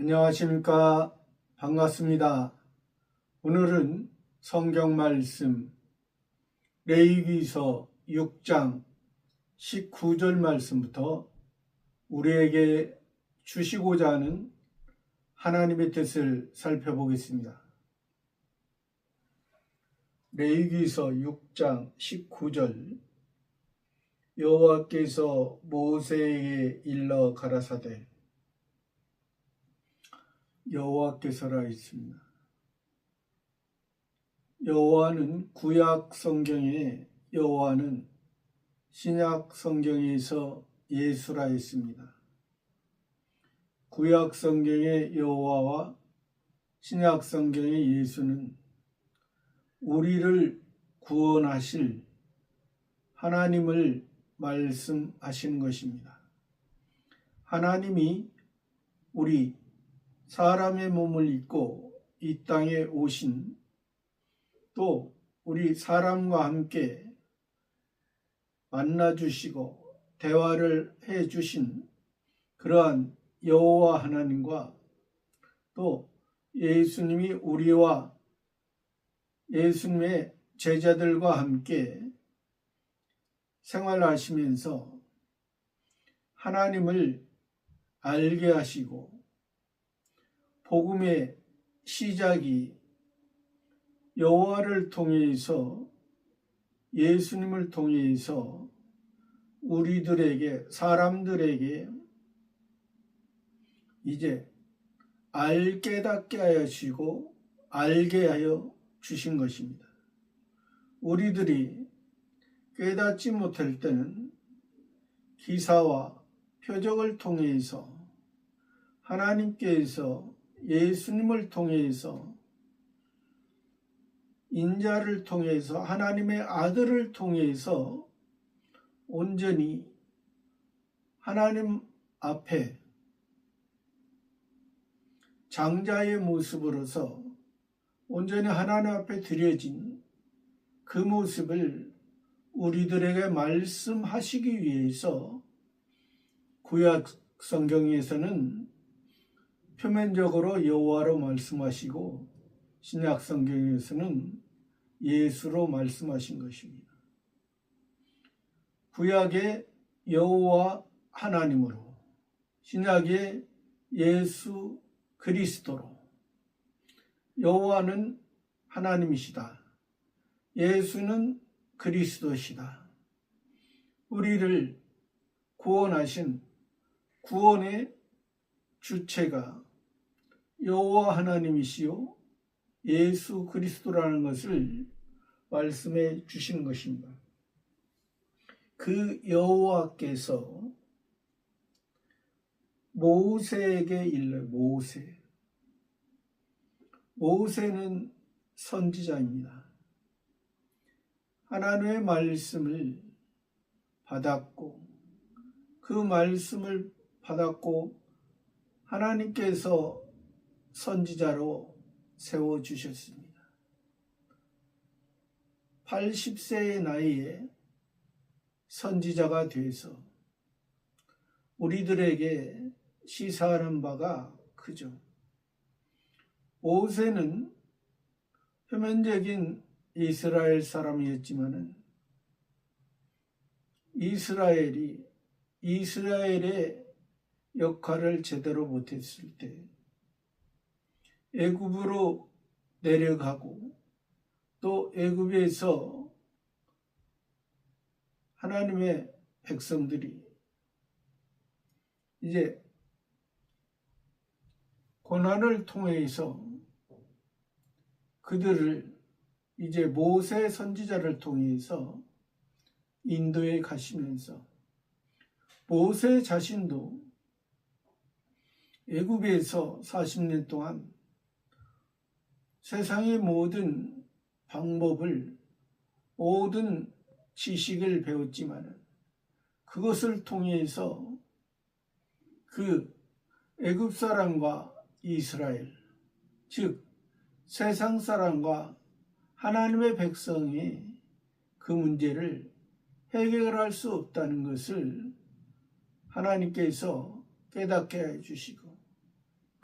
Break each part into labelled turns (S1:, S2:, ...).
S1: 안녕하십니까. 반갑습니다. 오늘은 성경 말씀 레위기서 6장 19절 말씀부터 우리에게 주시고자 하는 하나님의 뜻을 살펴보겠습니다. 레위기서 6장 19절 여호와께서 모세에게 일러 가라사대 여호와께서라 있습니다. 여호와는 구약 성경에 여호와는 신약 성경에서 예수라 했습니다. 구약 성경의 여호와와 신약 성경의 예수는 우리를 구원하실 하나님을 말씀하시는 것입니다. 하나님이 우리 사람의 몸을 입고 이 땅에 오신 또 우리 사람과 함께 만나주시고 대화를 해주신 그러한 여호와 하나님과 또 예수님이 우리와 예수님의 제자들과 함께 생활하시면서 하나님을 알게 하시고 복음의 시작이 여호와를 통해서 예수님을 통해서 우리들에게 사람들에게 이제 깨닫게 하시고 알게 하여 주신 것입니다. 우리들이 깨닫지 못할 때는 기사와 표적을 통해서 하나님께서 예수님을 통해서 인자를 통해서 하나님의 아들을 통해서 온전히 하나님 앞에 장자의 모습으로서 온전히 하나님 앞에 드려진 그 모습을 우리들에게 말씀하시기 위해서 구약 성경에서는 표면적으로 여호와로 말씀하시고 신약 성경에서는 예수로 말씀하신 것입니다. 구약의 여호와 하나님으로 신약의 예수 그리스도로 여호와는 하나님이시다. 예수는 그리스도시다. 우리를 구원하신 구원의 주체가 여호와 하나님이시요 예수 그리스도라는 것을 말씀해 주시는 것입니다. 그 여호와께서 모세에게 일러 모세는 선지자입니다. 하나님의 말씀을 받았고 그 말씀을 받았고 하나님께서 선지자로 세워주셨습니다. 80세의 나이에 선지자가 돼서 우리들에게 시사하는 바가 크죠. 모세는 표면적인 이스라엘 사람이었지만은 이스라엘의 역할을 제대로 못했을 때 애굽으로 내려가고 또 애굽에서 하나님의 백성들이 이제 고난을 통해서 그들을 이제 모세 선지자를 통해서 인도에 가시면서 모세 자신도 애굽에서 40년 동안 세상의 모든 방법을 모든 지식을 배웠지만 그것을 통해서 그 애굽 사람과 이스라엘 즉 세상 사람과 하나님의 백성이 그 문제를 해결할 수 없다는 것을 하나님께서 깨닫게 해주시고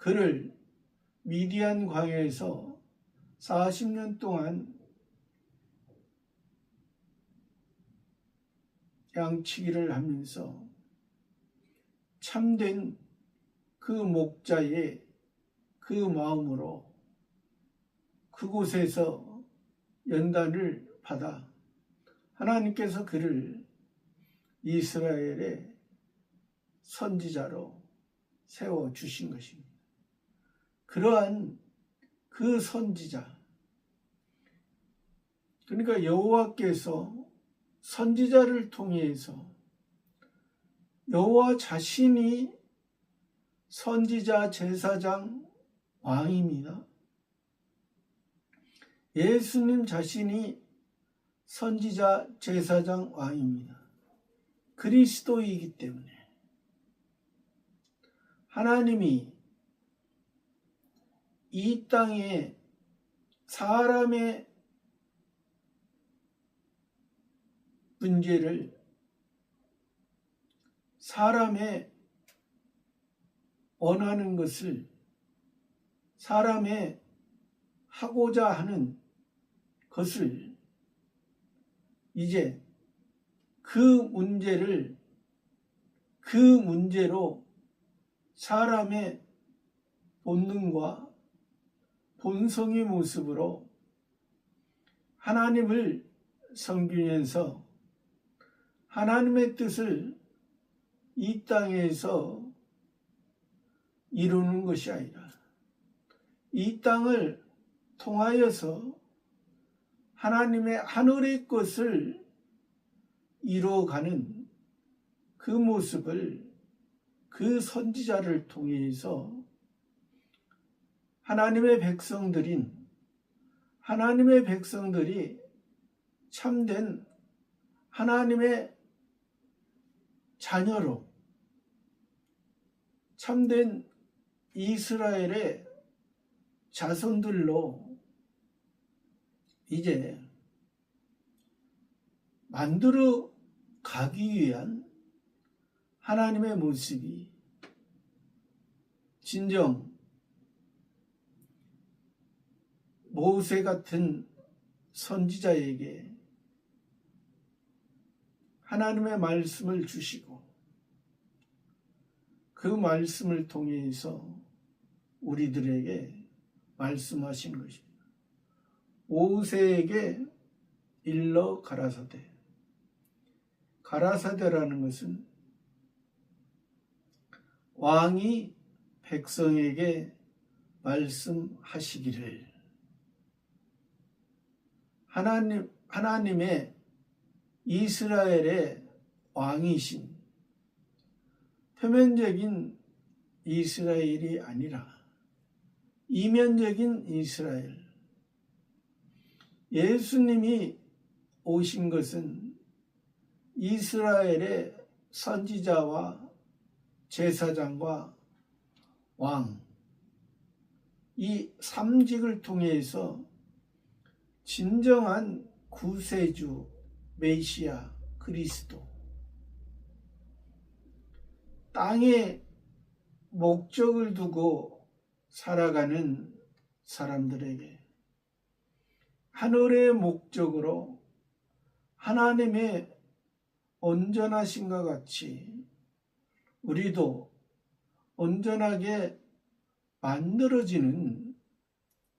S1: 그를 미디안 광야에서 40년 동안 양치기를 하면서 참된 그 목자의 그 마음으로 그곳에서 연단을 받아 하나님께서 그를 이스라엘의 선지자로 세워주신 것입니다. 그러한 그 선지자, 그러니까 여호와께서 선지자를 통해서 여호와 자신이 선지자, 제사장, 왕입니다. 예수님 자신이 선지자, 제사장, 왕입니다. 그리스도이기 때문에 하나님이 이 땅에 사람의 문제를, 사람의 원하는 것을, 사람의 하고자 하는 것을 이제 그 문제로 사람의 본능과 본성의 모습으로 하나님을 섬기면서 하나님의 뜻을 이 땅에서 이루는 것이 아니라 이 땅을 통하여서 하나님의 하늘의 것을 이루어가는 그 모습을 그 선지자를 통해서 하나님의 백성들이 참된 하나님의 자녀로, 참된 이스라엘의 자손들로 이제 만들어 가기 위한 하나님의 모습이 진정 모세 같은 선지자에게 하나님의 말씀을 주시고 그 말씀을 통해서 우리들에게 말씀하신 것입니다. 모세에게 일러 가라사대. 가라사대라는 것은 왕이 백성에게 말씀하시기를, 하나님의 이스라엘의 왕이신 표면적인 이스라엘이 아니라 이면적인 이스라엘, 예수님이 오신 것은 이스라엘의 선지자와 제사장과 왕, 이 삼직을 통해서 진정한 구세주 메시아 그리스도, 땅에 목적을 두고 살아가는 사람들에게 하늘의 목적으로 하나님의 온전하심과 같이 우리도 온전하게 만들어지는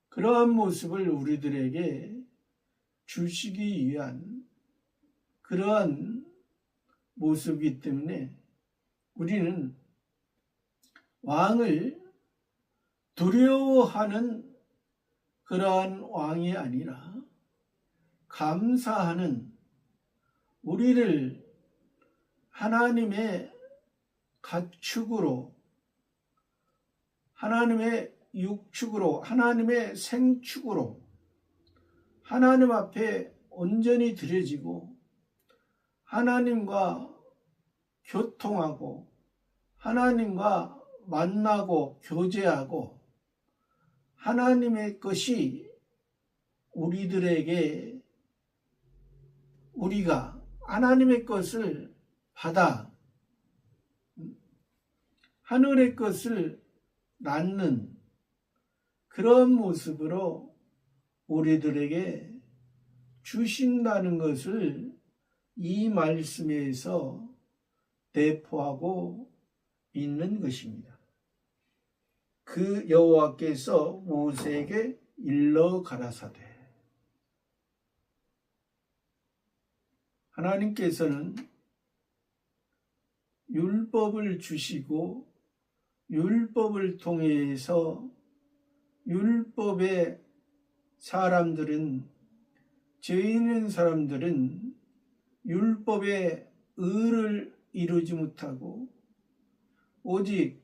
S1: 그러한 모습을 우리들에게 주시기 위한 그러한 모습이기 때문에 우리는 왕을 두려워하는 그러한 왕이 아니라 감사하는, 우리를 하나님의 가축으로, 하나님의 육축으로, 하나님의 생축으로 하나님 앞에 온전히 드려지고 하나님과 교통하고 하나님과 만나고 교제하고 하나님의 것이 우리들에게, 우리가 하나님의 것을 받아 하늘의 것을 낳는 그런 모습으로 우리들에게 주신다는 것을 이 말씀에서 내포하고 있는 것입니다. 그 여호와께서 모세에게 일러 가라사대. 하나님께서는 율법을 주시고 율법을 통해서 율법의 사람들은, 죄 있는 사람들은 율법의 의를 이루지 못하고 오직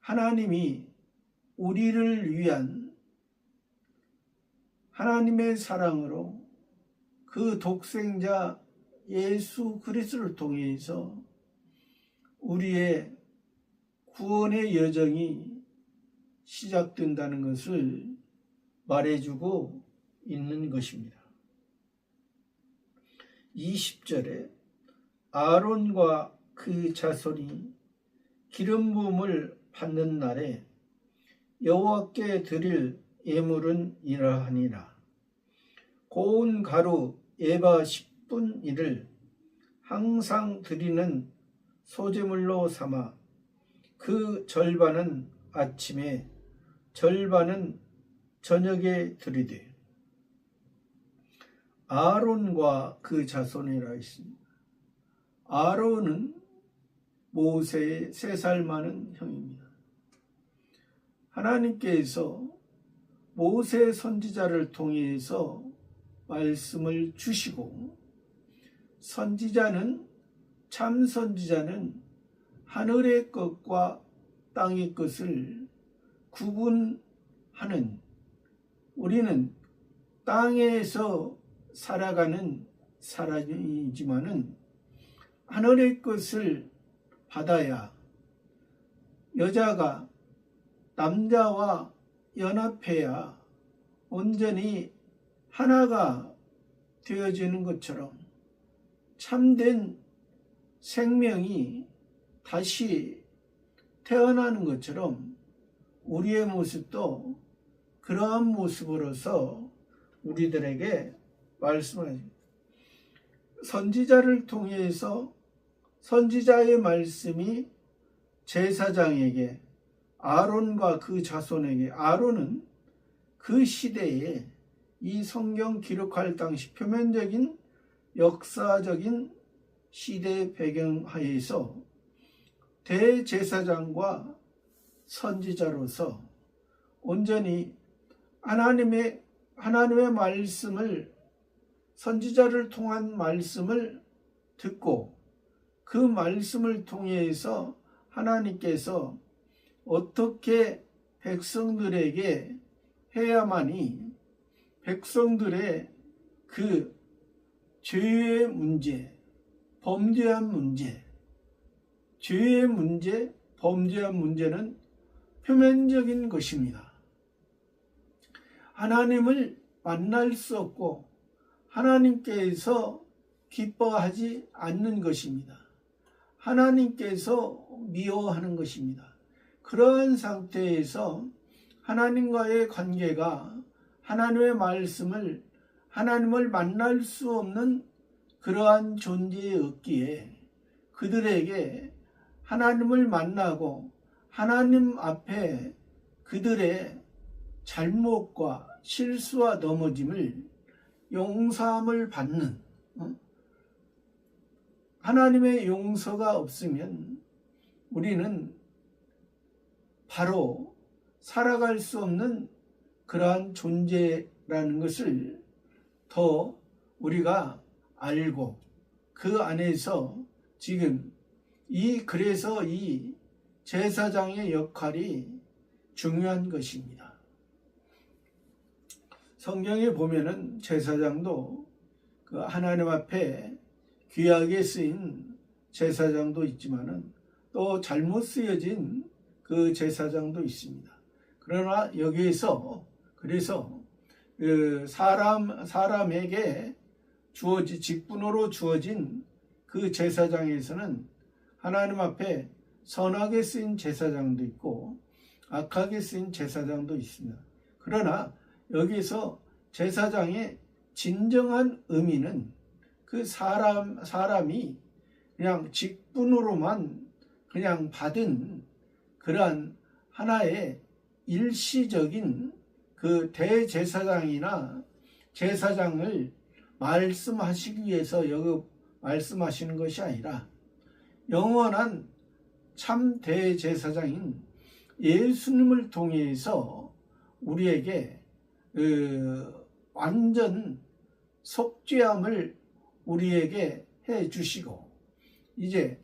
S1: 하나님이 우리를 위한 하나님의 사랑으로 그 독생자 예수 그리스도를 통해서 우리의 구원의 여정이 시작된다는 것을 말해주고 있는 것입니다. 20절에 아론과 그 자손이 기름 부음을 받는 날에 여호와께 드릴 예물은 이러하니라. 고운 가루 에바 10분일을 항상 드리는 소제물로 삼아 그 절반은 아침에 절반은 저녁에 드리되. 아론과 그 자손이라 했습니다. 아론은 모세의 3살 많은 형입니다. 하나님께서 모세 선지자를 통해서 말씀을 주시고, 선지자는, 참 선지자는 하늘의 것과 땅의 것을 구분하는, 우리는 땅에서 살아가는 사람이지만은 하늘의 것을 받아야 여자가 남자와 연합해야 온전히 하나가 되어지는 것처럼 참된 생명이 다시 태어나는 것처럼 우리의 모습도 그러한 모습으로서 우리들에게 말씀하십니다. 선지자를 통해서 선지자의 말씀이 제사장에게, 아론과 그 자손에게, 아론은 그 시대에 이 성경 기록할 당시 표면적인 역사적인 시대 배경 하에서 대제사장과 선지자로서 온전히 하나님의 말씀을, 선지자를 통한 말씀을 듣고 그 말씀을 통해서 하나님께서 어떻게 백성들에게 해야만이 백성들의 그 죄의 문제, 범죄한 문제, 죄의 문제, 범죄한 문제는 표면적인 것입니다. 하나님을 만날 수 없고 하나님께서 기뻐하지 않는 것입니다. 하나님께서 미워하는 것입니다. 그러한 상태에서 하나님과의 관계가, 하나님의 말씀을, 하나님을 만날 수 없는 그러한 존재였기에 그들에게 하나님을 만나고 하나님 앞에 그들의 잘못과 실수와 넘어짐을 용서함을 받는, 하나님의 용서가 없으면 우리는 바로 살아갈 수 없는 그러한 존재라는 것을 더 우리가 알고 그 안에서 지금 그래서 이 제사장의 역할이 중요한 것입니다. 성경에 보면은 제사장도 그 하나님 앞에 귀하게 쓰인 제사장도 있지만은 또 잘못 쓰여진 그 제사장도 있습니다. 그러나 여기에서 그래서 그 사람에게 직분으로 주어진 그 제사장에서는 하나님 앞에 선하게 쓰인 제사장도 있고 악하게 쓰인 제사장도 있습니다. 그러나 여기서 제사장의 진정한 의미는 그 사람이 그냥 직분으로만 그냥 받은 그러한 하나의 일시적인 그 대제사장이나 제사장을 말씀하시기 위해서 여기 말씀하시는 것이 아니라 영원한 참 대제사장인 예수님을 통해서 우리에게 완전 속죄함을 우리에게 해 주시고, 이제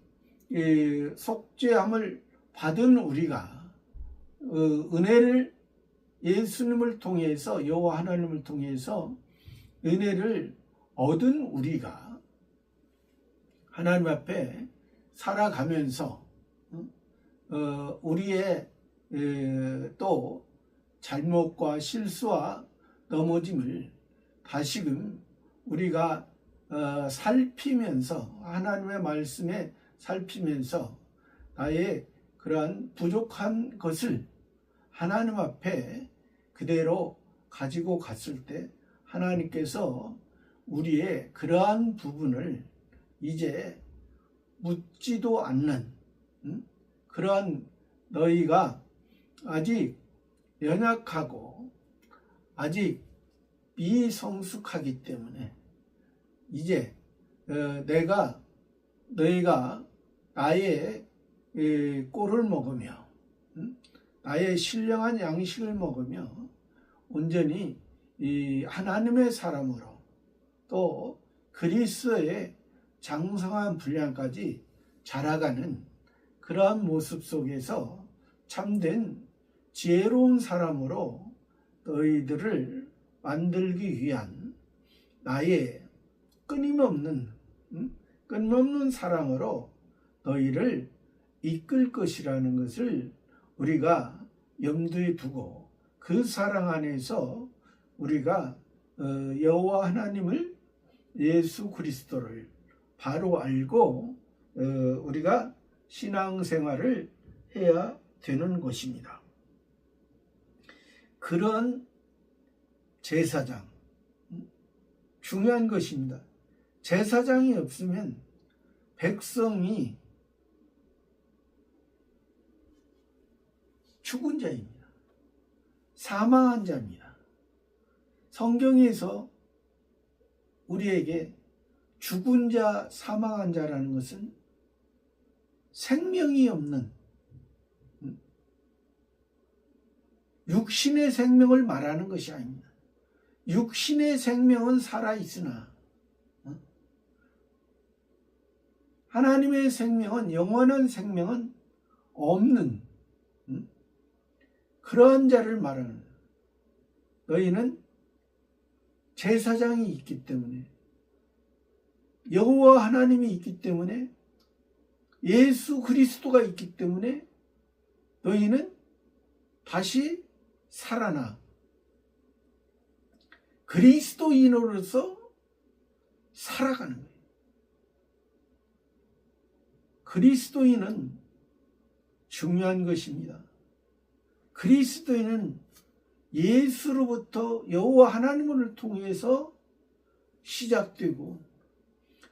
S1: 속죄함을 받은 우리가 은혜를 예수님을 통해서, 여호와 하나님을 통해서 은혜를 얻은 우리가 하나님 앞에 살아가면서 우리의 또 잘못과 실수와 넘어짐을 다시금 우리가 살피면서, 하나님의 말씀에 살피면서 나의 그러한 부족한 것을 하나님 앞에 그대로 가지고 갔을 때 하나님께서 우리의 그러한 부분을 이제 묻지도 않는 그러한, 너희가 아직 연약하고 아직 미성숙하기 때문에 이제 너희가 나의 꼴을 먹으며 나의 신령한 양식을 먹으며 온전히 이 하나님의 사람으로 또 그리스도의 장성한 분량까지 자라가는 그러한 모습 속에서 참된 지혜로운 사람으로 너희들을 만들기 위한 나의 끊임없는 사랑으로 너희를 이끌 것이라는 것을 우리가 염두에 두고, 그 사랑 안에서 우리가 여호와 하나님을, 예수 그리스도를 바로 알고 우리가 신앙생활을 해야 되는 것입니다. 그런 제사장, 중요한 것입니다. 제사장이 없으면 백성이 죽은 자입니다. 사망한 자입니다. 성경에서 우리에게 죽은 자, 사망한 자라는 것은 생명이 없는, 육신의 생명을 말하는 것이 아닙니다. 육신의 생명은 살아있으나 하나님의 생명은, 영원한 생명은 없는 그러한 자를 말하는, 너희는 제사장이 있기 때문에, 여호와 하나님이 있기 때문에, 예수 그리스도가 있기 때문에 너희는 다시 살아나 그리스도인으로서 살아가는 거예요. 그리스도인은 중요한 것입니다. 그리스도인은 예수로부터 여호와 하나님을 통해서 시작되고,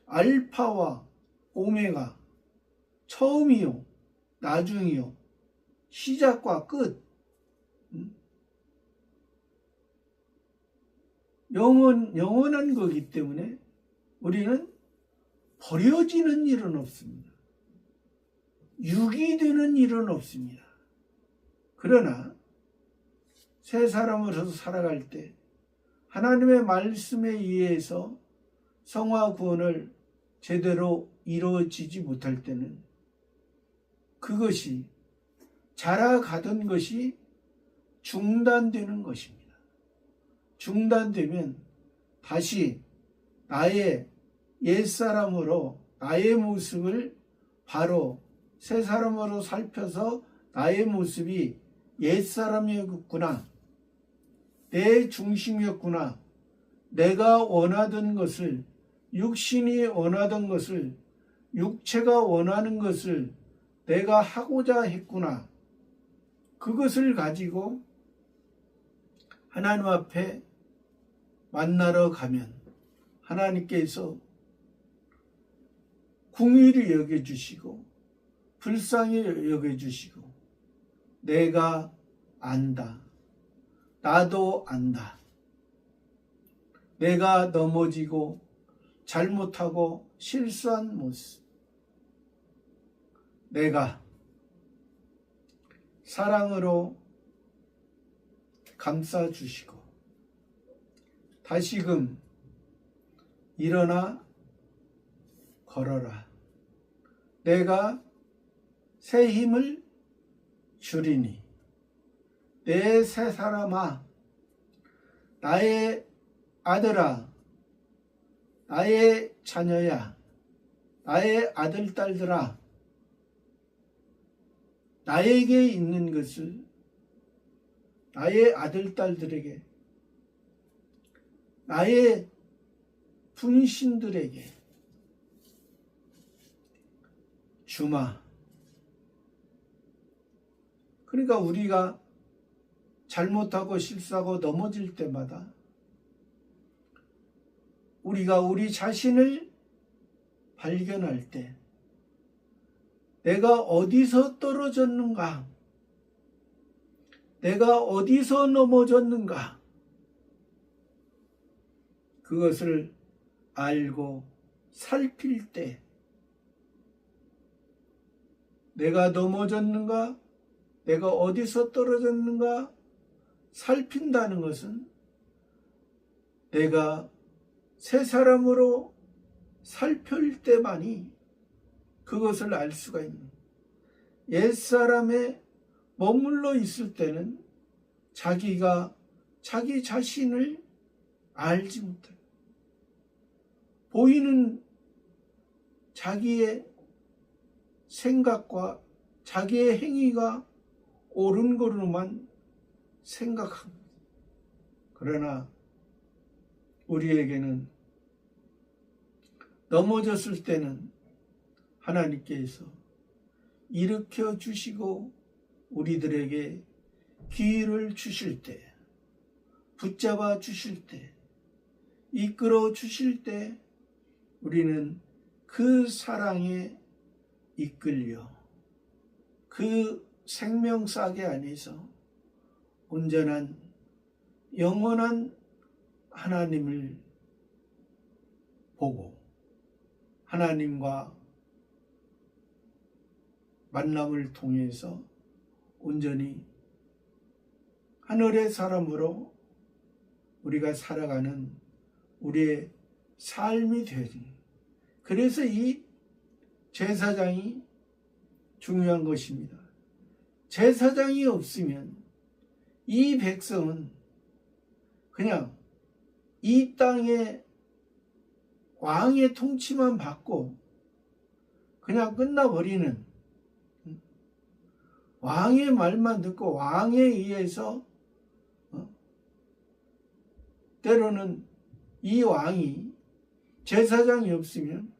S1: 알파와 오메가, 처음이요 나중이요 시작과 끝, 영원한 거기 때문에 우리는 버려지는 일은 없습니다. 유기되는 일은 없습니다. 그러나 새 사람으로서 살아갈 때 하나님의 말씀에 의해서 성화 구원을 제대로 이루어지지 못할 때는 그것이, 자라가던 것이 중단되는 것입니다. 중단되면 다시 나의 옛사람으로, 나의 모습을 바로 새 사람으로 살펴서 나의 모습이 옛사람이었구나, 내 중심이었구나, 내가 원하던 것을, 육신이 원하던 것을, 육체가 원하는 것을 내가 하고자 했구나, 그것을 가지고 하나님 앞에 만나러 가면 하나님께서 긍휼히 여겨주시고 불쌍히 여겨주시고 내가 안다. 나도 안다. 내가 넘어지고 잘못하고 실수한 모습. 내가 사랑으로 감싸주시고 다시금 일어나 걸어라. 내가 새 힘을 주리니 내 새 사람아, 나의 아들아, 나의 자녀야, 나의 아들, 딸들아, 나에게 있는 것을 나의 아들, 딸들에게, 나의 분신들에게 주마. 그러니까 우리가 잘못하고 실수하고 넘어질 때마다 우리가 우리 자신을 발견할 때 내가 어디서 떨어졌는가? 내가 어디서 넘어졌는가? 그것을 알고 살필 때 내가 넘어졌는가? 내가 어디서 떨어졌는가? 살핀다는 것은 내가 새 사람으로 살필 때만이 그것을 알 수가 있는. 옛사람에 머물러 있을 때는 자기가 자기 자신을 알지 못해요. 보이는 자기의 생각과 자기의 행위가 옳은 거로만 생각합니다. 그러나 우리에게는 넘어졌을 때는 하나님께서 일으켜 주시고 우리들에게 기회를 주실 때, 붙잡아 주실 때, 이끌어 주실 때 우리는 그 사랑에 이끌려 그 생명사계 안에서 온전한 영원한 하나님을 보고 하나님과 만남을 통해서 온전히 하늘의 사람으로 우리가 살아가는 우리의 삶이 되는. 그래서 이 제사장이 중요한 것입니다. 제사장이 없으면 이 백성은 그냥 이 땅에 왕의 통치만 받고 그냥 끝나버리는, 왕의 말만 듣고 왕에 의해서 때로는 이 왕이, 제사장이 없으면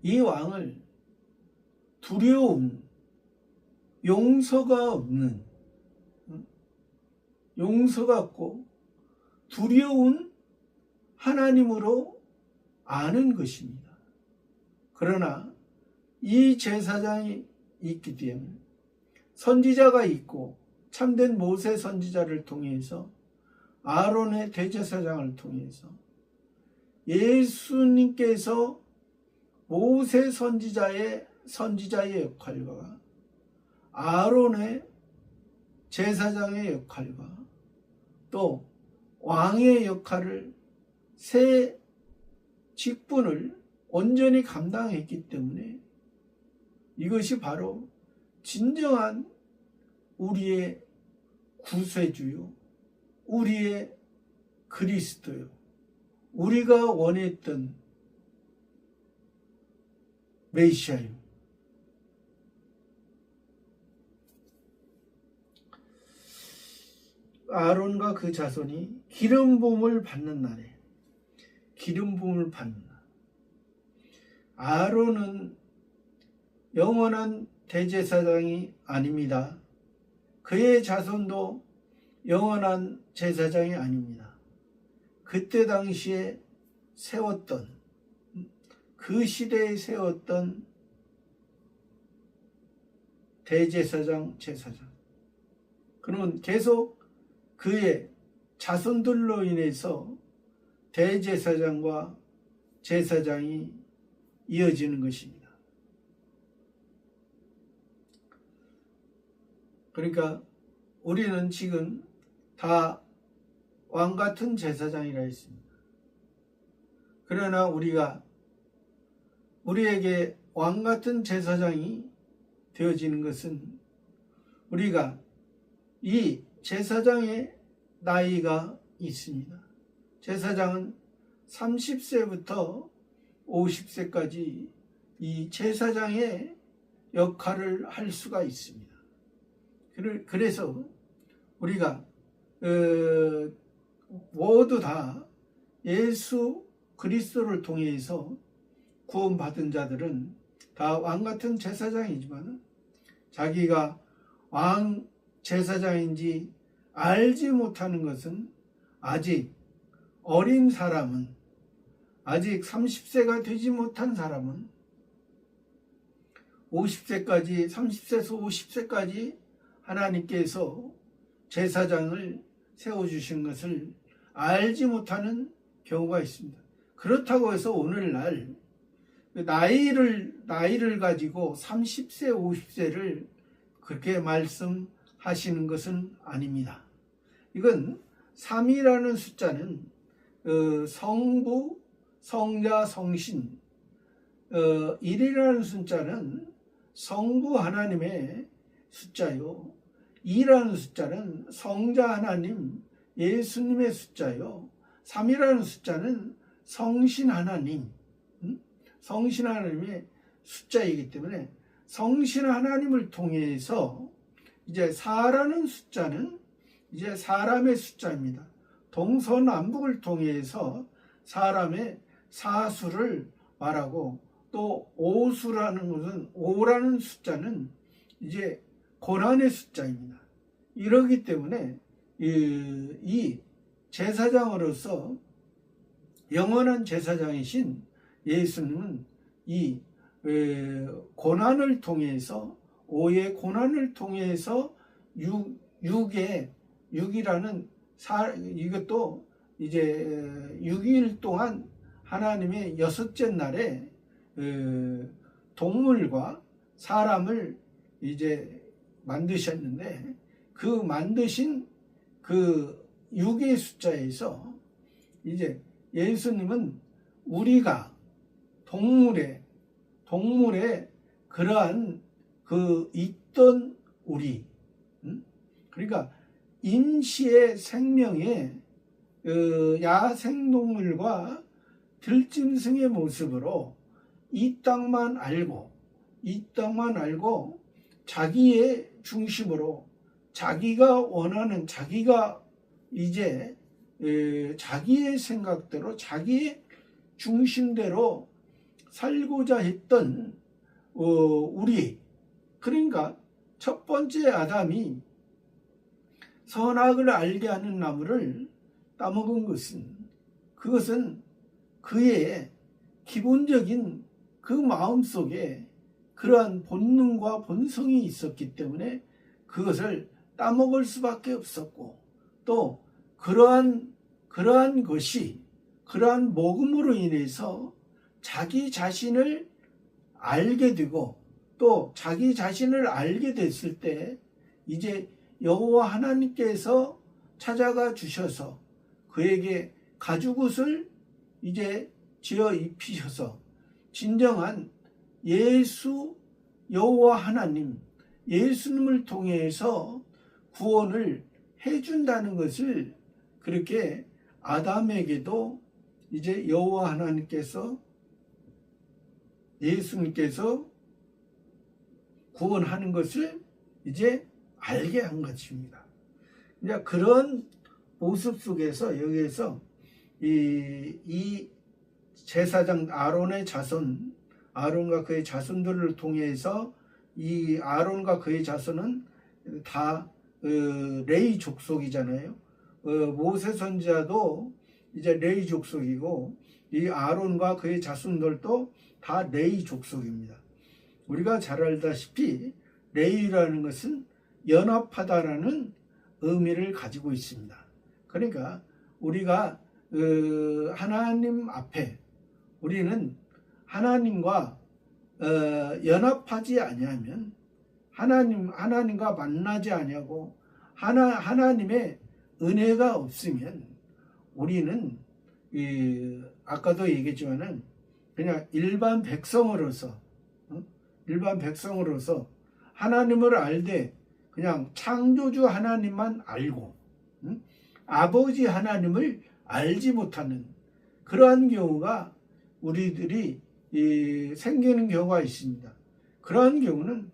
S1: 이 왕을 두려움, 용서가 없는, 용서가 없고 두려운 하나님으로 아는 것입니다. 그러나 이 제사장이 있기 때문에 선지자가 있고 참된 모세 선지자를 통해서 아론의 대제사장을 통해서 예수님께서 모세 선지자의 역할과 아론의 제사장의 역할과 또 왕의 역할을 세 직분을 온전히 감당했기 때문에 이것이 바로 진정한 우리의 구세주요, 우리의 그리스도요, 우리가 원했던 메시아요. 아론과 그 자손이 기름 부음을 받는 날에, 기름 부음을 받는 날, 아론은 영원한 대제사장이 아닙니다. 그의 자손도 영원한 제사장이 아닙니다. 그때 당시에 세웠던, 그 시대에 세웠던 대제사장, 제사장. 그러면 계속 그의 자손들로 인해서 대제사장과 제사장이 이어지는 것입니다. 그러니까 우리는 지금 다 왕같은 제사장이라 했습니다. 그러나 우리에게 왕같은 제사장이 되어지는 것은 우리가 이 제사장의 나이가 있습니다. 제사장은 30세부터 50세까지 이 제사장의 역할을 할 수가 있습니다. 그래서 우리가 모두 다 예수 그리스도를 통해서 구원받은 자들은 다 왕같은 제사장이지만 자기가 왕 제사장인지 알지 못하는 것은 아직 어린 사람은, 아직 30세가 되지 못한 사람은 50세까지, 30세에서 50세까지 하나님께서 제사장을 세워주신 것을 알지 못하는 경우가 있습니다. 그렇다고 해서 오늘날 나이를 가지고 30세, 50세를 그렇게 말씀하시는 것은 아닙니다. 이건 3이라는 숫자는 성부, 성자, 성신, 1이라는 숫자는 성부 하나님의 숫자요, 2라는 숫자는 성자 하나님 예수님의 숫자요, 3이라는 숫자는 성신 하나님, 성신 하나님의 숫자이기 때문에 성신 하나님을 통해서 이제 4라는 숫자는 이제 사람의 숫자입니다. 동서남북을 통해서 사람의 사수를 말하고, 또 5라는 숫자는 이제 고난의 숫자입니다. 이러기 때문에 이 제사장으로서 영원한 제사장이신 예수님은 이 고난을 통해서, 5의 고난을 통해서 6이라는 이것도 이제 6일 동안 하나님의 6째 날에 동물과 사람을 이제 만드셨는데, 그 만드신 그 6의 숫자에서 이제 예수님은 우리가 동물의 그러한 그 있던 우리, 그러니까 임시의 생명의 야생동물과 들짐승의 모습으로 이 땅만 알고 자기의 중심으로 자기가 원하는, 자기가 이제 자기의 생각대로 자기의 중심대로 살고자 했던 우리, 그러니까 첫 번째 아담이 선악을 알게 하는 나무를 따먹은 그것은 그의 기본적인 그 마음속에 그러한 본능과 본성이 있었기 때문에 그것을 따먹을 수밖에 없었고, 또 그러한 것이, 그러한 먹음으로 인해서 자기 자신을 알게 되고, 또 자기 자신을 알게 됐을 때 이제 여호와 하나님께서 찾아가 주셔서 그에게 가죽옷을 이제 지어 입히셔서 진정한 예수 여호와 하나님, 예수님을 통해서 구원을 해준다는 것을, 그렇게 아담에게도 이제 여호와 하나님께서, 예수님께서 구원하는 것을 이제 알게 한 것입니다. 이제 그런 모습 속에서 여기에서 이 제사장 아론의 자손, 아론과 그의 자손들을 통해서 이 아론과 그의 자손은 다 레위 족속이잖아요. 모세 선지자도 이제 레위 족속이고 이 아론과 그의 자손들도 다 레위 족속입니다. 우리가 잘 알다시피 레위라는 것은 연합하다라는 의미를 가지고 있습니다. 그러니까 우리가 하나님 앞에 우리는 하나님과 연합하지 아니하면 하나님과 만나지 아니하고 하나님의 은혜가 없으면 우리는 아까도 얘기했지만은 그냥 일반 백성으로서 하나님을 알되 그냥 창조주 하나님만 알고 아버지 하나님을 알지 못하는 그러한 경우가 우리들이 생기는 경우가 있습니다. 그러한 경우는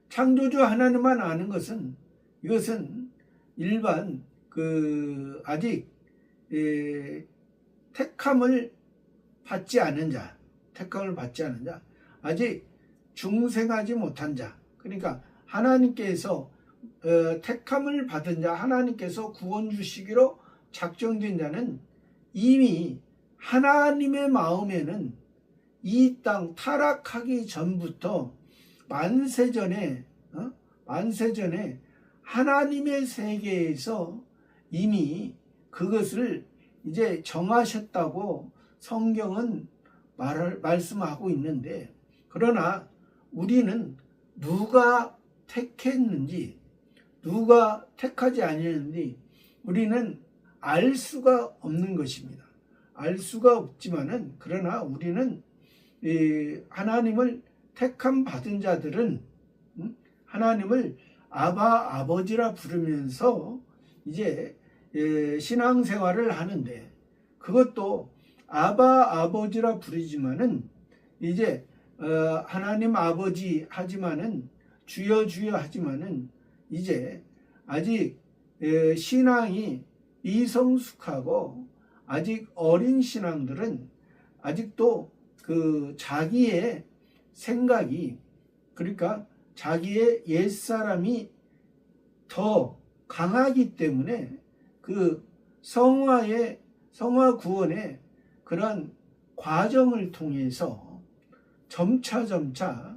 S1: 창조주 하나님만 아는 것은 이것은 일반 아직 택함을 받지 않은 자, 아직 중생하지 못한 자, 그러니까 하나님께서 택함을 받은 자, 하나님께서 구원 주시기로 작정된 자는 이미 하나님의 마음에는 이 땅 타락하기 전부터 만세전에 하나님의 세계에서 이미 그것을 이제 정하셨다고 성경은 말씀하고 있는데, 그러나 우리는 누가 택했는지 누가 택하지 아니했는지 우리는 알 수가 없는 것입니다. 알 수가 없지만은 그러나 우리는 하나님을 택함 받은 자들은 하나님을 아버지라 부르면서 이제 신앙생활을 하는데, 그것도 아버지라 부르지만은 이제 하나님 아버지 하지만은 주여 하지만은 이제 아직 신앙이 미성숙하고 아직 어린 신앙들은 아직도 자기의 생각이, 그러니까 자기의 옛사람이 더 강하기 때문에 성화 구원의 그런 과정을 통해서 점차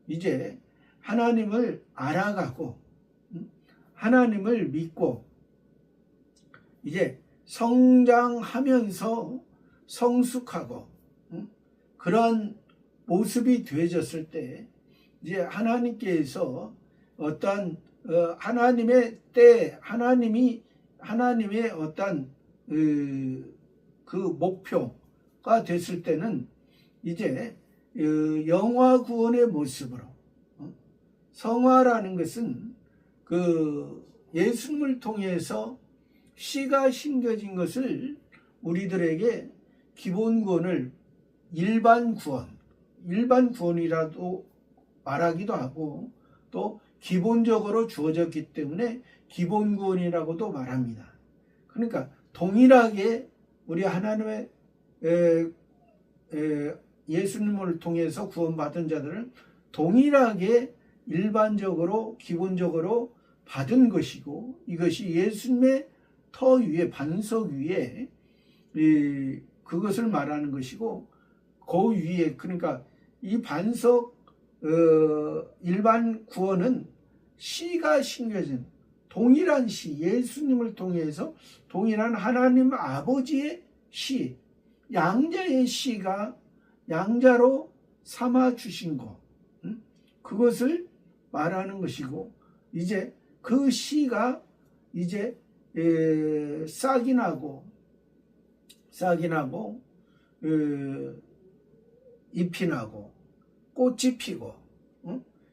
S1: 이제 하나님을 알아가고 하나님을 믿고 이제 성장하면서 성숙하고 그런 모습이 되어졌을 때 이제 하나님께서 어떤 하나님의 때 하나님의 어떤 그 목표가 됐을 때는 이제 영화 구원의 모습으로 성화라는 것은 예수님을 통해서 씨가 심겨진 것을 우리들에게 기본 구원을 일반 구원이라도 말하기도 하고 또 기본적으로 주어졌기 때문에 기본 구원이라고도 말합니다. 그러니까 동일하게 우리 하나님의 예수님을 통해서 구원받은 자들은 동일하게 일반적으로 기본적으로 받은 것이고, 이것이 예수님의 터 위에 반석 위에 그것을 말하는 것이고, 그 위에 그러니까 이 반석 일반 구원은 씨가 심겨진 동일한 씨, 예수님을 통해서 동일한 하나님 아버지의 씨, 양자의 씨가 양자로 삼아 주신 것, 그것을 말하는 것이고, 이제 그 씨가 이제 싹이 나고 잎이 나고 꽃이 피고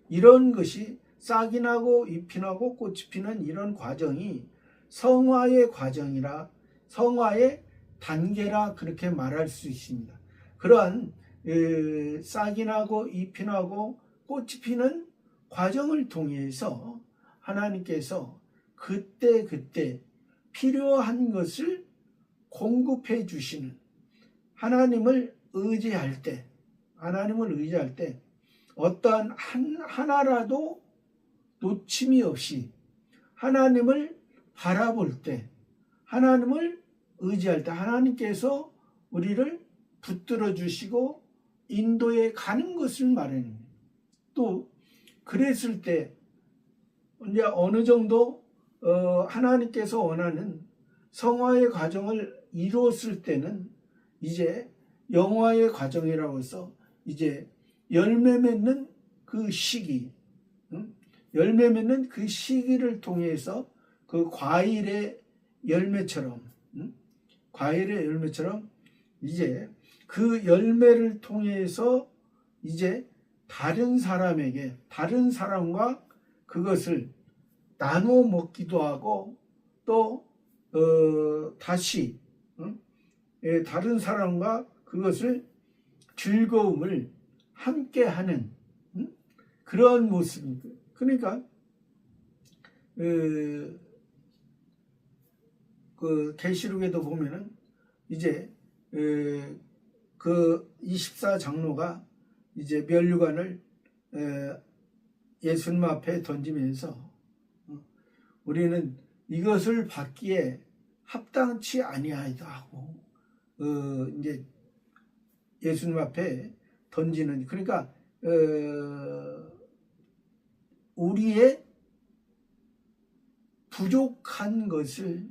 S1: 이런 것이 싹이 나고 잎이 나고 꽃이 피는 이런 과정이 성화의 과정이라, 성화의 단계라 그렇게 말할 수 있습니다. 그러한 싹이 나고 잎이 나고 꽃이 피는 과정을 통해서 하나님께서 그때 필요한 것을 공급해 주시는, 하나님을 의지할 때 어떠한 하나라도 놓침이 없이 하나님을 바라볼 때, 하나님을 의지할 때 하나님께서 우리를 붙들어 주시고 인도에 가는 것을 말하는, 또 그랬을 때 이제 어느 정도 하나님께서 원하는 성화의 과정을 이루었을 때는 이제 영화의 과정이라고 해서 이제 열매 맺는 그 시기, 열매 맺는 그 시기를 통해서 그 과일의 열매처럼, 과일의 열매처럼 이제 그 열매를 통해서 이제 다른 사람에게, 다른 사람과 그것을 나눠 먹기도 하고, 또 다시 다른 사람과 그것을 즐거움을 함께하는 그런 모습입니다. 그러니까 그 계시록에도 보면은 이제 그 24장로가 이제 면류관을 예수님 앞에 던지면서 우리는 이것을 받기에 합당치 아니하이다 하고 이제 예수님 앞에 던지는, 그러니까 우리의 부족한 것을,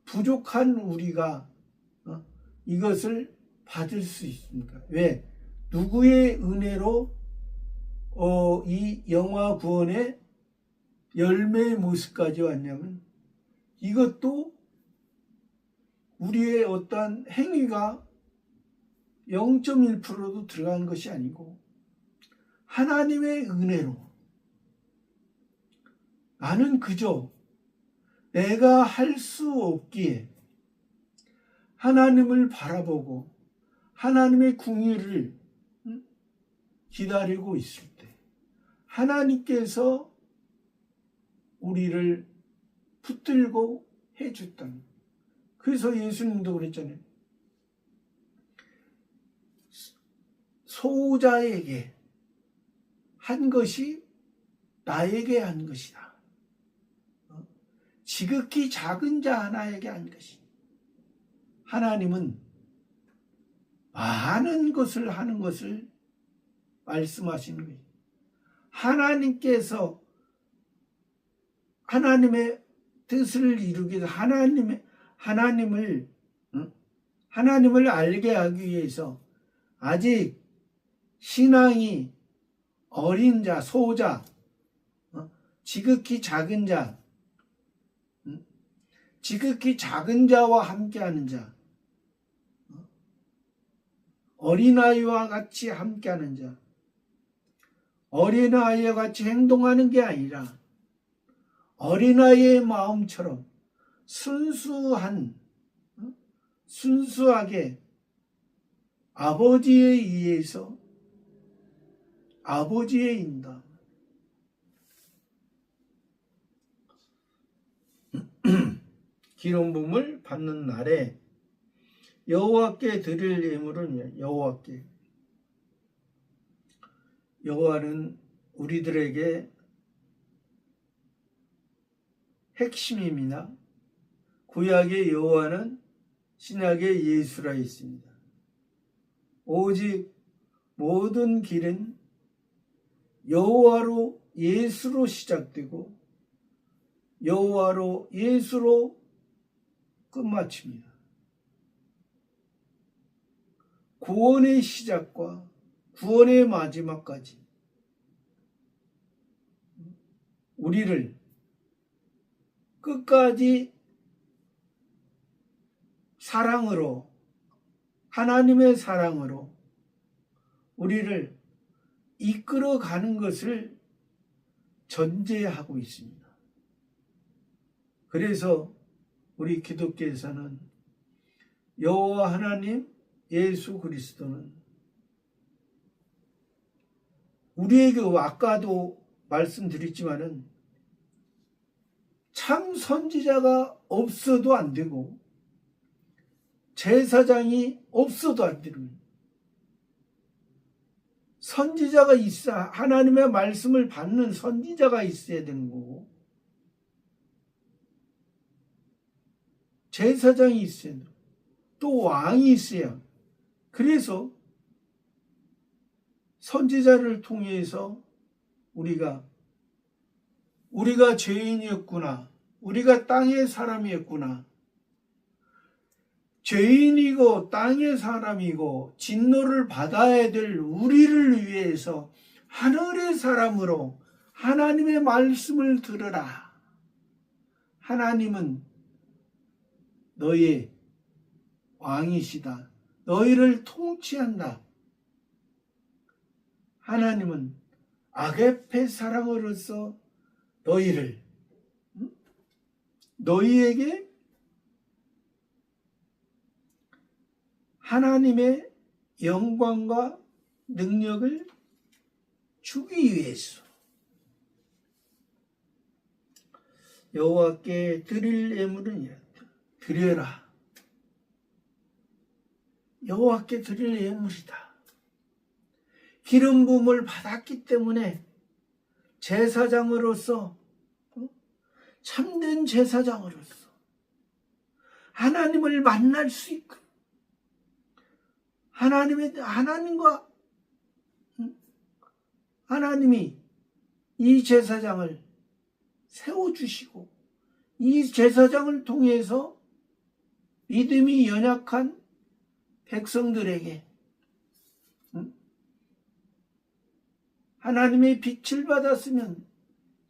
S1: 부족한 우리가 이것을 받을 수 있습니까? 왜? 누구의 은혜로 이 영화 구원의 열매의 모습까지 왔냐면, 이것도 우리의 어떠한 행위가 0.1%도 들어간 것이 아니고 하나님의 은혜로, 나는 그저 내가 할 수 없기에 하나님을 바라보고 하나님의 궁의를 기다리고 있을 때 하나님께서 우리를 붙들고 해줬다는. 그래서 예수님도 그랬잖아요. 소자에게 한 것이 나에게 한 것이다. 지극히 작은 자 하나에게 한 것이. 하나님은 많은 것을 하는 것을 말씀하시는 거예요. 하나님께서 하나님의 뜻을 이루기 위해서 하나님을 알게 하기 위해서 아직 신앙이 어린 자, 소자, 지극히 작은 자, 지극히 작은 자와 함께하는 자, 어린아이와 같이 함께하는 자, 어린아이와 같이 행동하는 게 아니라 어린아이의 마음처럼 순수하게 아버지에 의해서 아버지의 인도함, 기름 부음을 받는 날에 여호와께 드릴 예물은, 여호와는 우리들에게 핵심입니다. 구약의 여호와는 신약의 예수라 있습니다. 오직 모든 길은 여호와로, 예수로 시작되고 여호와로, 예수로 끝마칩니다. 구원의 시작과 구원의 마지막까지 우리를 끝까지 사랑으로, 하나님의 사랑으로 우리를 이끌어가는 것을 전제하고 있습니다. 그래서 우리 기독교에서는 여호와 하나님 예수 그리스도는 우리에게, 아까도 말씀드렸지만은 참 선지자가 없어도 안 되고 제사장이 없어도 안 되는, 선지자가 있어야, 하나님의 말씀을 받는 선지자가 있어야 되는 거고, 제사장이 있어야 돼요. 또 왕이 있어야. 그래서 선지자를 통해서 우리가 죄인이었구나. 우리가 땅의 사람이었구나. 죄인이고 땅의 사람이고 진노를 받아야 될 우리를 위해서 하늘의 사람으로 하나님의 말씀을 들으라. 하나님은 너의 왕이시다. 너희를 통치한다. 하나님은 아가페 사랑으로서 너희에게 하나님의 영광과 능력을 주기 위해서 여호와께 드릴 예물은 이렇다. 드려라. 여호와께 드릴 예물이다. 기름 부음을 받았기 때문에 제사장으로서, 참된 제사장으로서 하나님을 만날 수 있고 하나님이 이 제사장을 세워주시고 이 제사장을 통해서 믿음이 연약한 백성들에게 하나님의 빛을 받았으면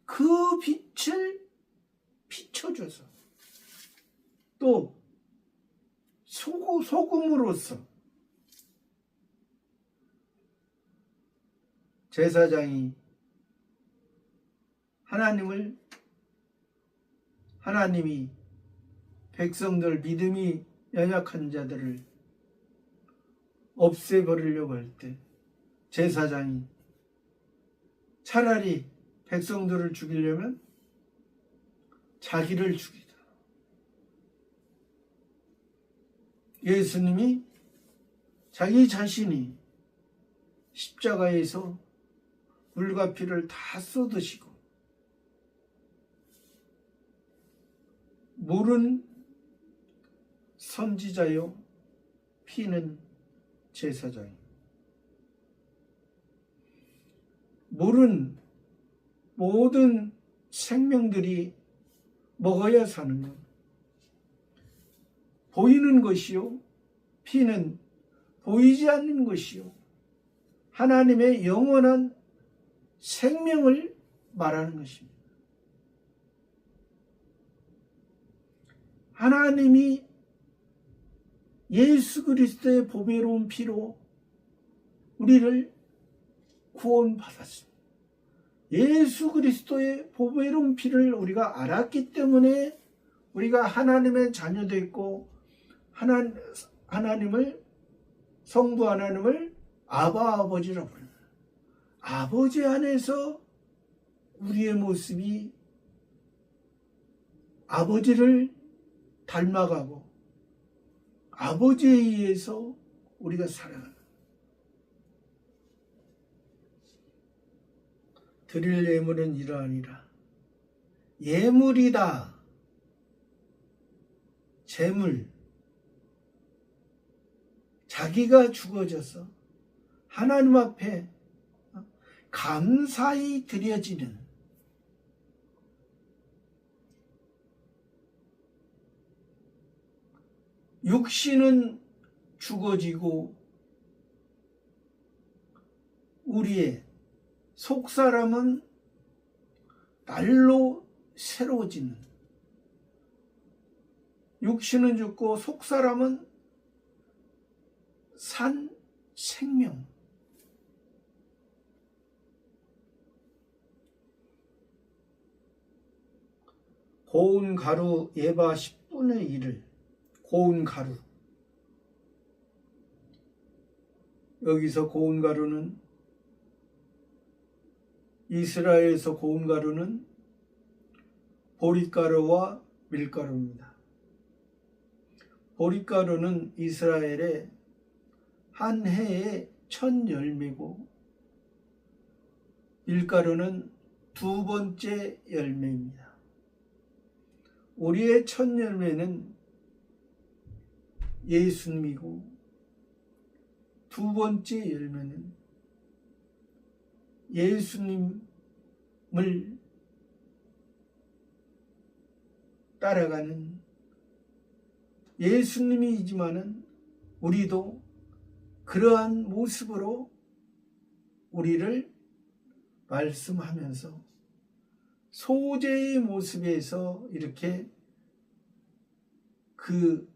S1: 그 빛을 비춰줘서 또 소금으로서 제사장이 하나님이 백성들 믿음이 연약한 자들을 없애버리려고 할 때 제사장이 차라리 백성들을 죽이려면 자기를 죽이다. 예수님이 자기 자신이 십자가에서 물과 피를 다 쏟으시고 물은 선지자요 피는 제사장이요. 물은 모든 생명들이 먹어야 사는 것. 보이는 것이요. 피는 보이지 않는 것이요. 하나님의 영원한 생명을 말하는 것입니다. 하나님이 예수 그리스도의 보배로운 피로 우리를 구원받았습니다. 예수 그리스도의 보배로운 피를 우리가 알았기 때문에 우리가 하나님의 자녀도 있고 하나님을 성부 하나님을 아버지라고 부릅니다. 아버지 안에서 우리의 모습이 아버지를 닮아가고 아버지에 의해서 우리가 살아가는 드릴 예물은 이러하니라. 예물이다. 재물. 자기가 죽어져서 하나님 앞에 감사히 드려지는 육신은 죽어지고 우리의 속사람은 날로 새로워지는, 육신은 죽고 속사람은 산 생명. 고운 가루 예바 10분의 1을 고운 가루. 여기서 고운 가루는 이스라엘에서 고운 가루는 보릿가루와 밀가루입니다. 보릿가루는 이스라엘의 한 해의 첫 열매고 밀가루는 두 번째 열매입니다. 우리의 첫 열매는 예수님이고, 두 번째 열매는 예수님을 따라가는, 예수님이지만은 우리도 그러한 모습으로 우리를 말씀하면서 소재의 모습에서 이렇게 그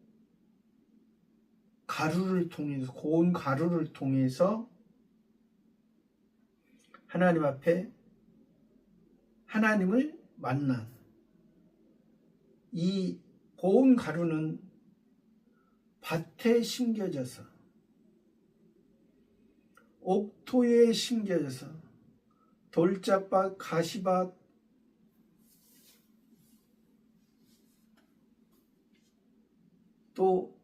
S1: 가루를 통해서, 고운 가루를 통해서 하나님 앞에 하나님을 만난 이 고운 가루는 밭에 심겨져서, 옥토에 심겨져서, 돌짝밭, 가시밭, 또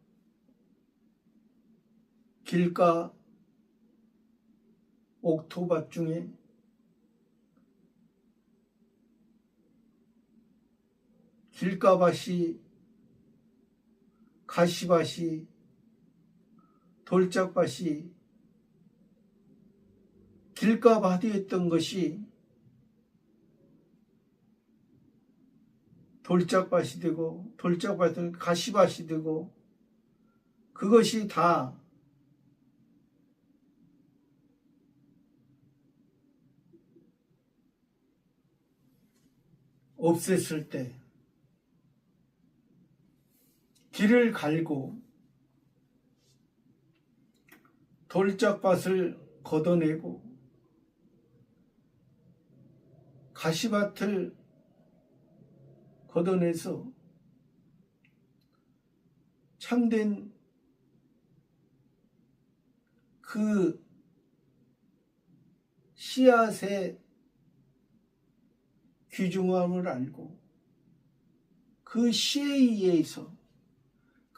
S1: 길가 옥토밭 중에 길가밭이, 가시밭이, 돌짝밭이 길가밭이었던 것이 돌짝밭이 되고, 돌짝밭은 가시밭이 되고, 그것이 다 없앴을 때, 길을 갈고 돌짝밭을 걷어내고 가시밭을 걷어내서 참된 그 씨앗의 귀중함을 알고 그 씨에 의해서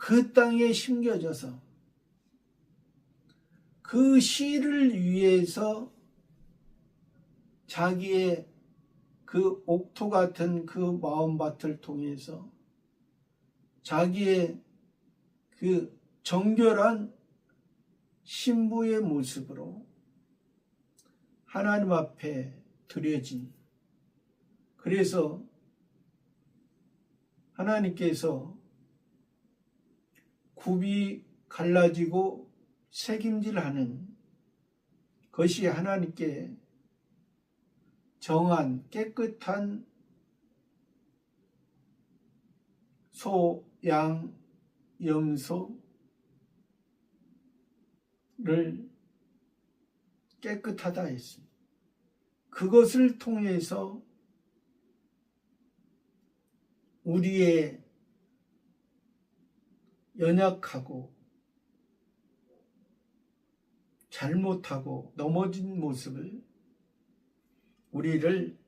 S1: 그 땅에 심겨져서 그 씨를 위해서 자기의 그 옥토 같은 그 마음밭을 통해서 자기의 그 정결한 신부의 모습으로 하나님 앞에 드려진, 그래서 하나님께서 굽이 갈라지고 새김질하는 것이 하나님께 정한 깨끗한 소, 양, 염소를 깨끗하다 했습니다. 그것을 통해서 우리의 연약하고 잘못하고 넘어진 모습을 우리를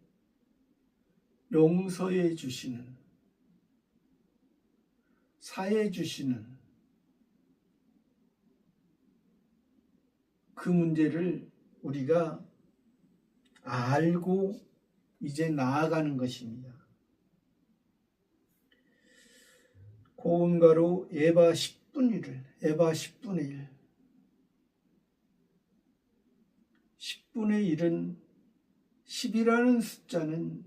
S1: 용서해 주시는, 사해 주시는 그 문제를 우리가 알고 이제 나아가는 것입니다. 고운 가루 에바 10분의 1을, 에바 10분의 1. 10분의 1은 10이라는 숫자는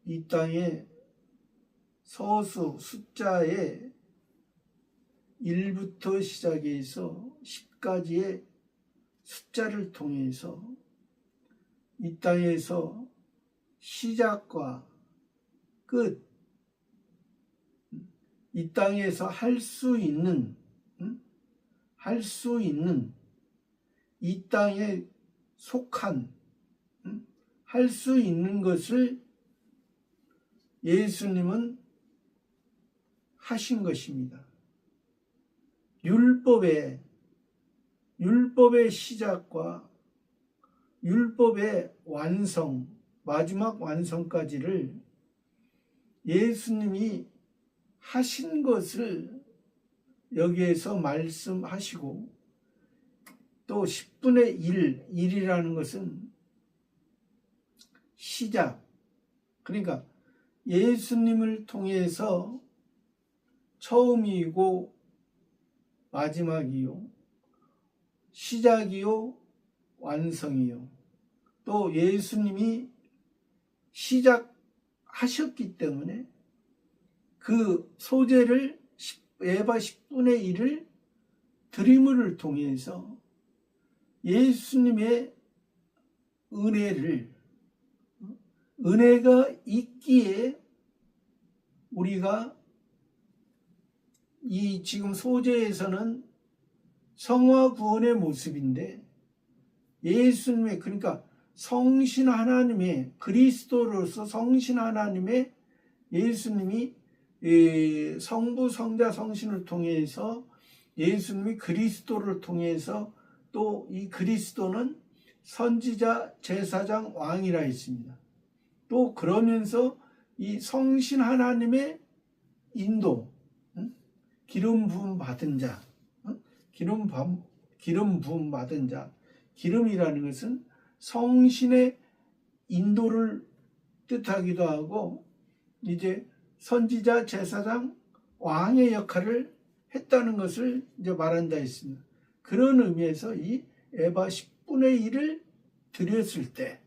S1: 이 땅의 서수 숫자의 1부터 시작해서 10까지의 숫자를 통해서 이 땅에서 시작과 끝, 이 땅에서 할 수 있는 이 땅에 속한 할 수 있는 것을 예수님은 하신 것입니다. 율법의 시작과 율법의 완성, 마지막 완성까지를 예수님이 하신 것을 여기에서 말씀하시고, 또 10분의 1이라는 것은 시작, 그러니까 예수님을 통해서 처음이고 마지막이요, 시작이요 완성이요. 또 예수님이 시작하셨기 때문에 그 소재를 에바 10분의 1을 드림을 통해서 예수님의 은혜가 있기에 우리가 이 지금 소재에서는 성화 구원의 모습인데, 예수님의, 그러니까 성신 하나님의, 그리스도로서 성신 하나님의 예수님이 성부 성자 성신을 통해서 예수님이 그리스도를 통해서 또 이 그리스도는 선지자 제사장 왕이라 했습니다. 또 그러면서 이 성신 하나님의 인도, 기름 부음 받은 자, 기름 부음 받은 자, 기름이라는 것은 성신의 인도를 뜻하기도 하고, 이제 선지자 제사장 왕의 역할을 했다는 것을 이제 말한다 했습니다. 그런 의미에서 이 에바 10분의 1을 드렸을 때,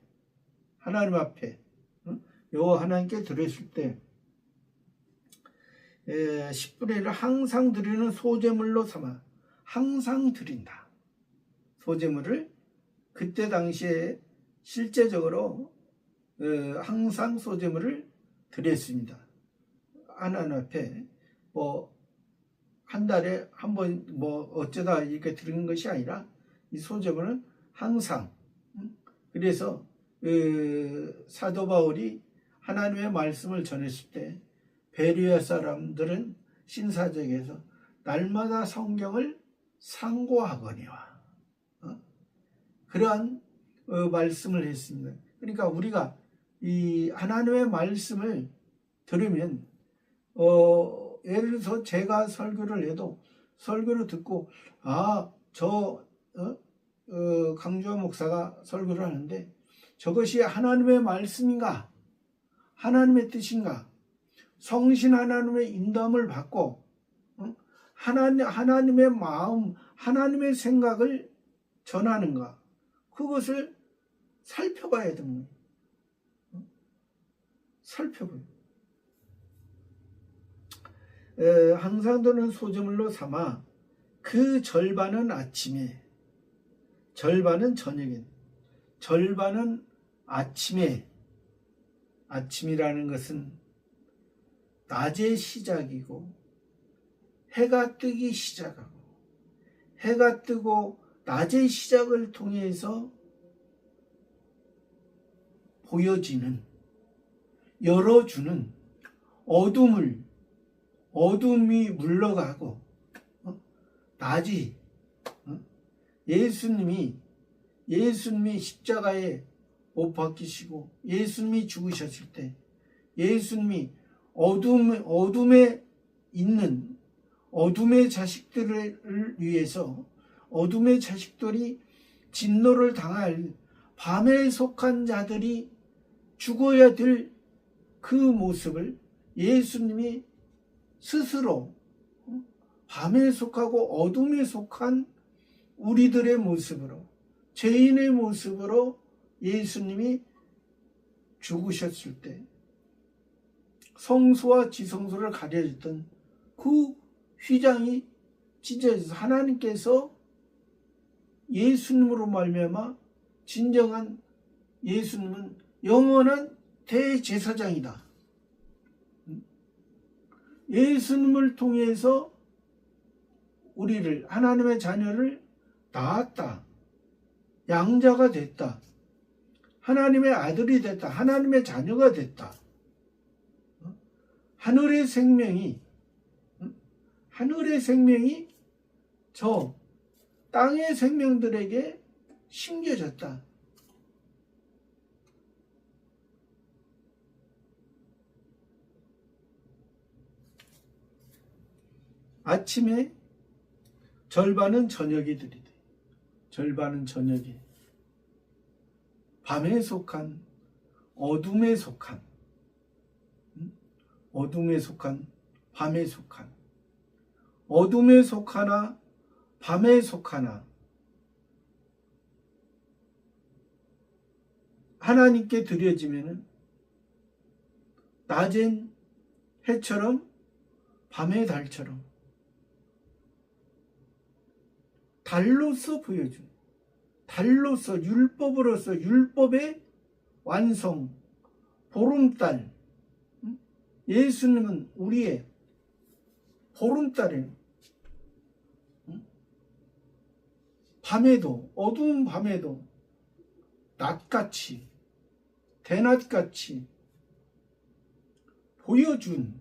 S1: 하나님 앞에, 여호와 하나님께 드렸을 때 10분의 1을 항상 드리는 소제물로 삼아, 항상 드린다. 소제물을 그때 당시에 실제적으로 항상 소제물을 드렸습니다. 하나님 앞에 한 달에 한 번 어쩌다 이렇게 드리는 것이 아니라 이 소제물은 항상. 그래서 사도 바울이 하나님의 말씀을 전했을 때 베르야 사람들은 신사적에서 날마다 성경을 상고하거니와 그러한 말씀을 했습니다. 그러니까 우리가 이 하나님의 말씀을 들으면 예를 들어서 제가 설교를 해도 설교를 듣고 강주환 목사가 설교를 하는데 저것이 하나님의 말씀인가, 하나님의 뜻인가, 성신 하나님의 인도함을 받고 하나님의 마음, 하나님의 생각을 전하는가, 그것을 살펴봐야 됩니다. 살펴봐요. 항상 드는 소제물로 삼아 그 절반은 아침에, 절반은 저녁에, 절반은 아침에. 아침이라는 것은 낮의 시작이고 해가 뜨기 시작하고, 해가 뜨고 낮의 시작을 통해서 보여지는, 열어주는 어둠이 물러가고 낮이, 예수님이 십자가에 못 박히시고 예수님이 죽으셨을 때 예수님이 어둠에 있는 어둠의 자식들을 위해서, 어둠의 자식들이 진노를 당할 밤에 속한 자들이 죽어야 될 그 모습을 예수님이 스스로 밤에 속하고 어둠에 속한 우리들의 모습으로, 죄인의 모습으로 예수님이 죽으셨을 때 성소와 지성소를 가려졌던 그 휘장이 찢어져서 하나님께서 예수님으로 말미암아 진정한 예수님은 영원한 대제사장이다. 예수님을 통해서 우리를, 하나님의 자녀를 낳았다. 양자가 됐다. 하나님의 아들이 됐다. 하나님의 자녀가 됐다. 하늘의 생명이 저 땅의 생명들에게 심겨졌다. 아침에 절반은 저녁에 드리되, 절반은 저녁에, 밤에 속한, 어둠에 속한, 밤에 속한 어둠에 속하나 밤에 속하나 하나님께 드려지면은 낮엔 해처럼 밤의 달처럼 달로서 보여준, 달로서 율법으로서 율법의 완성, 보름달. 예수님은 우리의 보름달이에요. 밤에도, 어두운 밤에도 낮같이, 대낮같이 보여준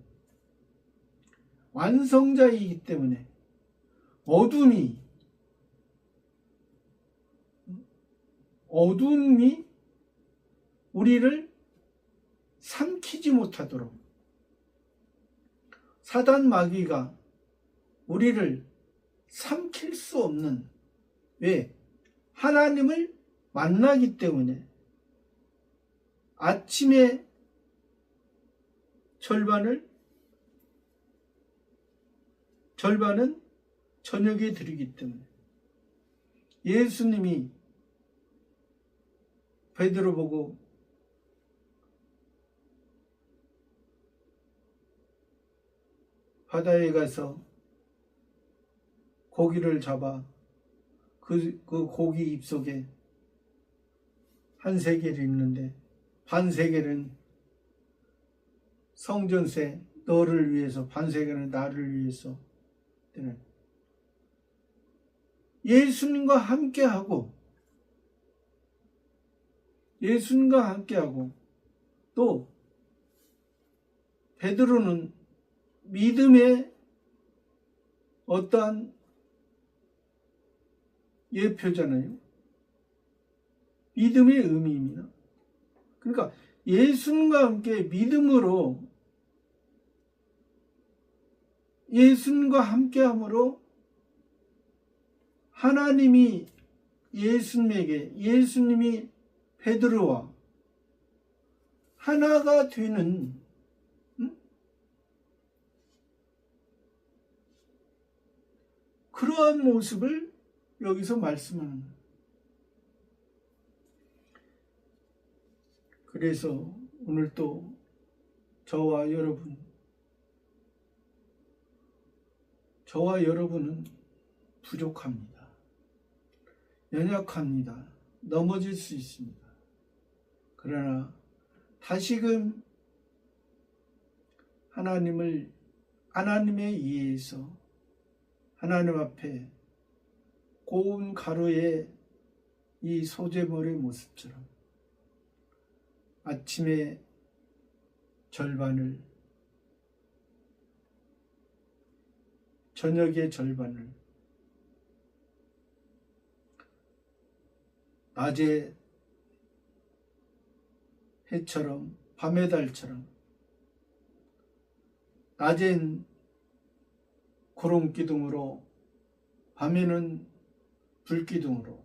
S1: 완성자이기 때문에 어둠이 우리를 삼키지 못하도록 사단 마귀가 우리를 삼킬 수 없는, 왜? 하나님을 만나기 때문에 아침에 절반은 저녁에 드리기 때문에 예수님이 베드로 보고 바다에 가서 고기를 잡아 그 고기 입속에 한 세겔이 있는데 반 세겔은 성전세 너를 위해서, 반 세겔은 나를 위해서. 예수님과 함께하고 또 베드로는 믿음의 어떠한 예표잖아요. 믿음의 의미입니다. 그러니까 예수님과 함께 믿음으로, 예수님과 함께함으로 하나님이 예수님이 베드로와 하나가 되는 그러한 모습을 여기서 말씀하는 거예요. 그래서 오늘 또 저와 여러분은 부족합니다. 연약합니다. 넘어질 수 있습니다. 그러나 다시금 하나님의 이해에서 하나님 앞에 고운 가루의 이 소재물의 모습처럼 아침에 절반을, 저녁의 절반을, 낮에 해처럼 밤의 달처럼, 낮엔 구름기둥으로 밤에는 불기둥으로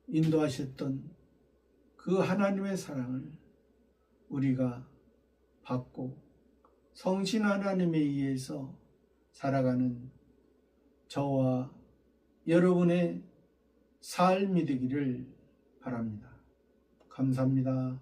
S1: 인도하셨던 그 하나님의 사랑을 우리가 받고 성신 하나님에 의해서 살아가는 저와 여러분의 삶이 되기를 바랍니다. 감사합니다.